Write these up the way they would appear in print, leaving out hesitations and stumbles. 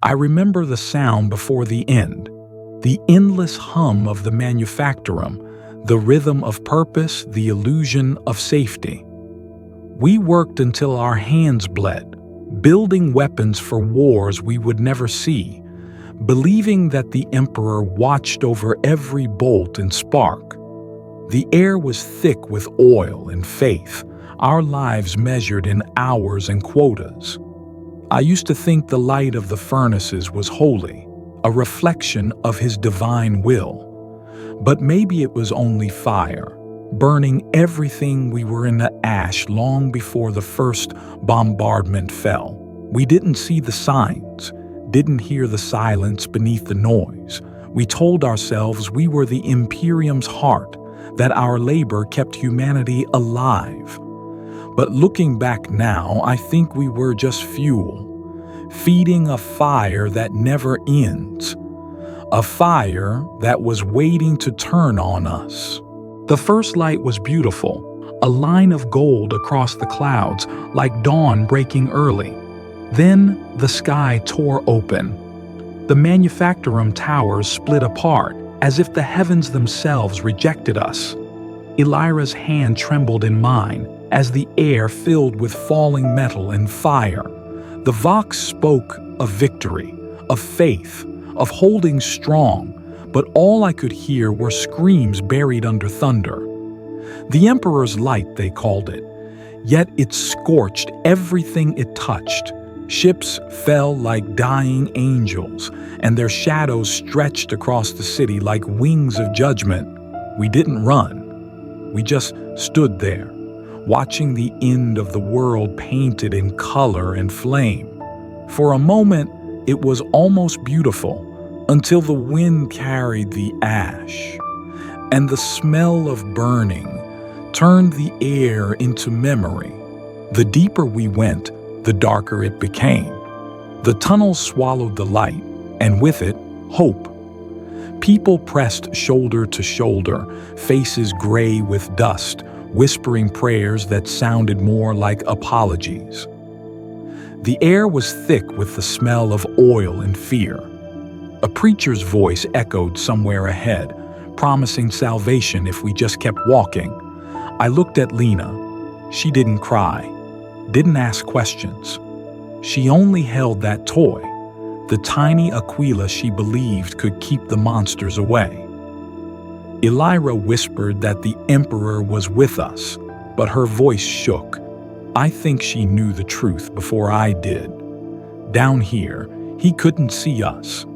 I remember the sound before the end, the endless hum of the manufactorum, the rhythm of purpose, the illusion of safety. We worked until our hands bled, building weapons for wars we would never see, believing that the Emperor watched over every bolt and spark. The air was thick with oil and faith, our lives measured in hours and quotas. I used to think the light of the furnaces was holy, a reflection of his divine will. But maybe it was only fire, burning everything we were in the ash long before the first bombardment fell. We didn't see the signs, didn't hear the silence beneath the noise. We told ourselves we were the Imperium's heart, that our labor kept humanity alive. But looking back now, I think we were just fuel, feeding a fire that never ends, a fire that was waiting to turn on us. The first light was beautiful, a line of gold across the clouds, like dawn breaking early. Then the sky tore open. The manufactorum towers split apart, as if the heavens themselves rejected us. Elira's hand trembled in mine as the air filled with falling metal and fire. The Vox spoke of victory, of faith, of holding strong, but all I could hear were screams buried under thunder. The Emperor's light, they called it, yet it scorched everything it touched. Ships fell like dying angels, and their shadows stretched across the city like wings of judgment. We didn't run. We just stood there, watching the end of the world painted in color and flame. For a moment, it was almost beautiful, until the wind carried the ash, and the smell of burning turned the air into memory. The deeper we went, the darker it became. The tunnels swallowed the light, and with it, hope. People pressed shoulder to shoulder, faces gray with dust, whispering prayers that sounded more like apologies. The air was thick with the smell of oil and fear. A preacher's voice echoed somewhere ahead, promising salvation if we just kept walking. I looked at Lena. She didn't cry, didn't ask questions. She only held that toy, the tiny Aquila she believed could keep the monsters away. Elira whispered that the Emperor was with us, but her voice shook. I think she knew the truth before I did. Down here, he couldn't see us.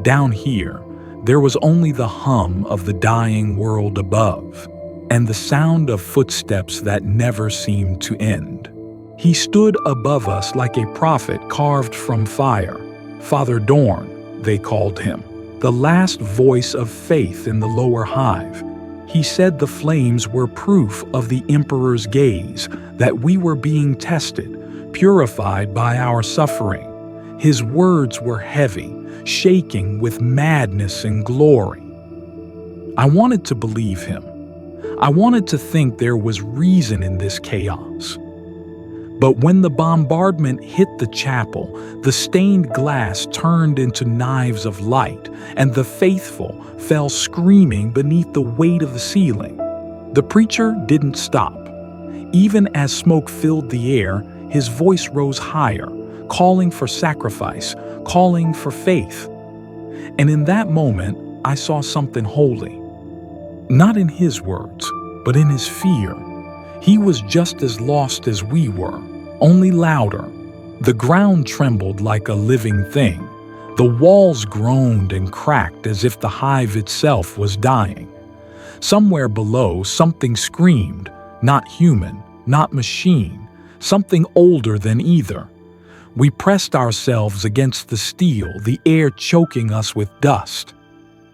Down here, there was only the hum of the dying world above, and the sound of footsteps that never seemed to end. He stood above us like a prophet carved from fire. Father Dorn, they called him, the last voice of faith in the lower hive. He said the flames were proof of the Emperor's gaze, that we were being tested, purified by our suffering. His words were heavy, shaking with madness and glory. I wanted to believe him. I wanted to think there was reason in this chaos. But when the bombardment hit the chapel, the stained glass turned into knives of light, and the faithful fell screaming beneath the weight of the ceiling. The preacher didn't stop. Even as smoke filled the air, his voice rose higher, calling for sacrifice, calling for faith. And in that moment, I saw something holy. Not in his words, but in his fear. He was just as lost as we were, only louder. The ground trembled like a living thing. The walls groaned and cracked as if the hive itself was dying. Somewhere below, something screamed, not human, not machine, something older than either. We pressed ourselves against the steel, the air choking us with dust.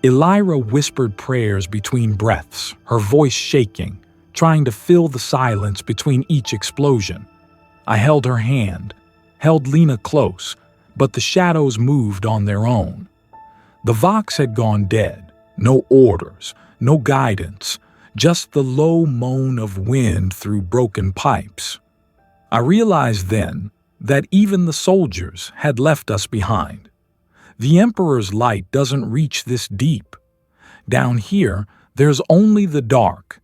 Elira whispered prayers between breaths, her voice shaking, trying to fill the silence between each explosion. I held her hand, held Lena close, but the shadows moved on their own. The Vox had gone dead, no orders, no guidance, just the low moan of wind through broken pipes. I realized then that even the soldiers had left us behind. The Emperor's light doesn't reach this deep. Down here, there's only the dark,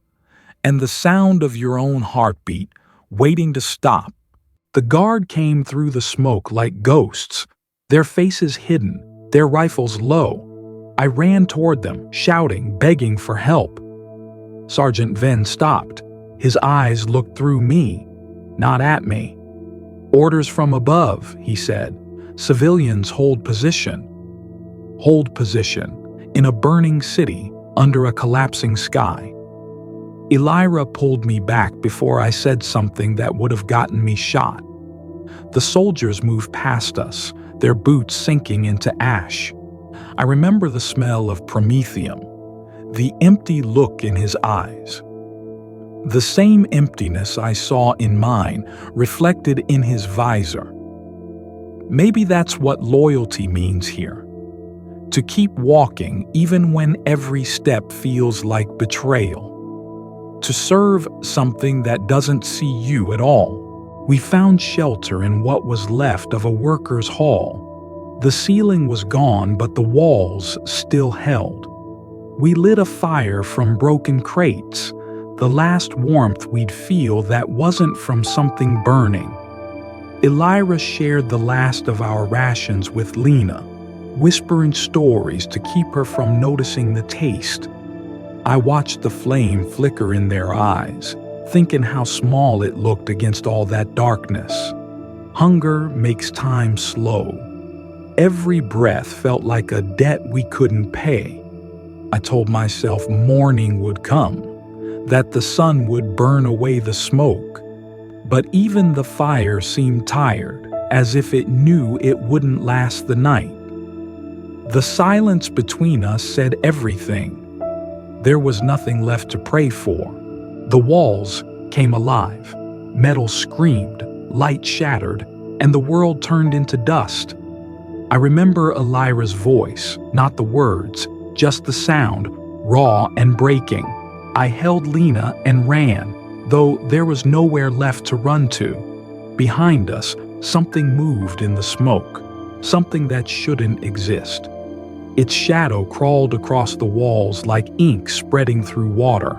and the sound of your own heartbeat waiting to stop. The guard came through the smoke like ghosts, their faces hidden, their rifles low. I ran toward them, shouting, begging for help. Sergeant Venn stopped. His eyes looked through me, not at me. "Orders from above," he said. "Civilians hold position." Hold position in a burning city under a collapsing sky. Elira pulled me back before I said something that would have gotten me shot. The soldiers moved past us, their boots sinking into ash. I remember the smell of promethium, the empty look in his eyes. The same emptiness I saw in mine reflected in his visor. Maybe that's what loyalty means here. To keep walking even when every step feels like betrayal. To serve something that doesn't see you at all. We found shelter in what was left of a workers' hall. The ceiling was gone, but the walls still held. We lit a fire from broken crates, the last warmth we'd feel that wasn't from something burning. Elira shared the last of our rations with Lena, whispering stories to keep her from noticing the taste. I watched the flame flicker in their eyes, thinking how small it looked against all that darkness. Hunger makes time slow. Every breath felt like a debt we couldn't pay. I told myself morning would come, that the sun would burn away the smoke. But even the fire seemed tired, as if it knew it wouldn't last the night. The silence between us said everything. There was nothing left to pray for. The walls came alive. Metal screamed, light shattered, and the world turned into dust. I remember Elira's voice, not the words, just the sound, raw and breaking. I held Lena and ran, though there was nowhere left to run to. Behind us, something moved in the smoke, something that shouldn't exist. Its shadow crawled across the walls like ink spreading through water.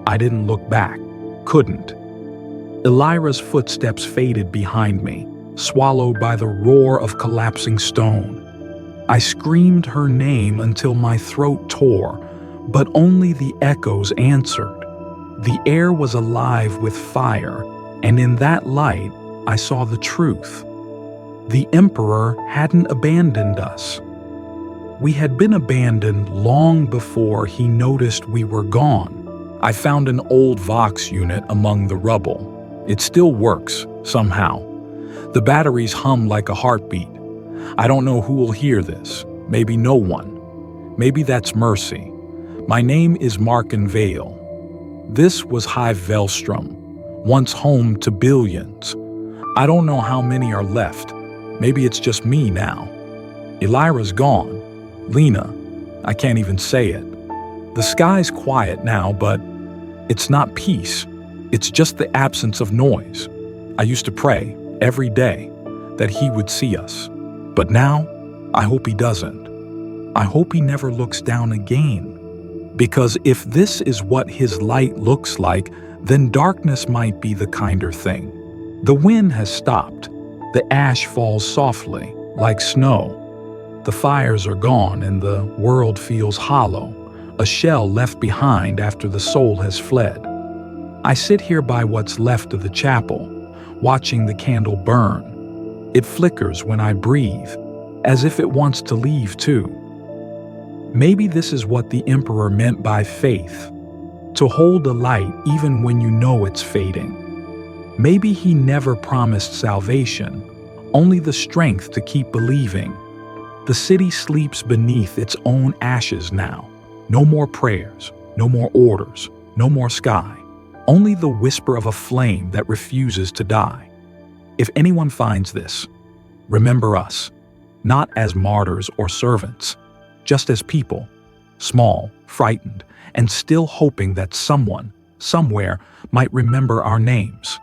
I didn't look back, couldn't. Elira's footsteps faded behind me, swallowed by the roar of collapsing stone. I screamed her name until my throat tore, but only the echoes answered. The air was alive with fire, and in that light, I saw the truth. The Emperor hadn't abandoned us. We had been abandoned long before he noticed we were gone. I found an old Vox unit among the rubble. It still works, somehow. The batteries hum like a heartbeat. I don't know who will hear this. Maybe no one. Maybe that's mercy. My name is Marken Veyl. This was Hive Veilstrom, once home to billions. I don't know how many are left. Maybe it's just me now. Elira's gone. Lena, I can't even say it. The sky's quiet now, but it's not peace. It's just the absence of noise. I used to pray every day that he would see us. But now, I hope he doesn't. I hope he never looks down again. Because if this is what his light looks like, then darkness might be the kinder thing. The wind has stopped. The ash falls softly, like snow. The fires are gone and the world feels hollow, a shell left behind after the soul has fled. I sit here by what's left of the chapel, watching the candle burn. It flickers when I breathe, as if it wants to leave too. Maybe this is what the Emperor meant by faith, to hold the light even when you know it's fading. Maybe he never promised salvation, only the strength to keep believing. The city sleeps beneath its own ashes now. No more prayers, no more orders, no more sky. Only the whisper of a flame that refuses to die. If anyone finds this, remember us, not as martyrs or servants, just as people, small, frightened, and still hoping that someone, somewhere, might remember our names.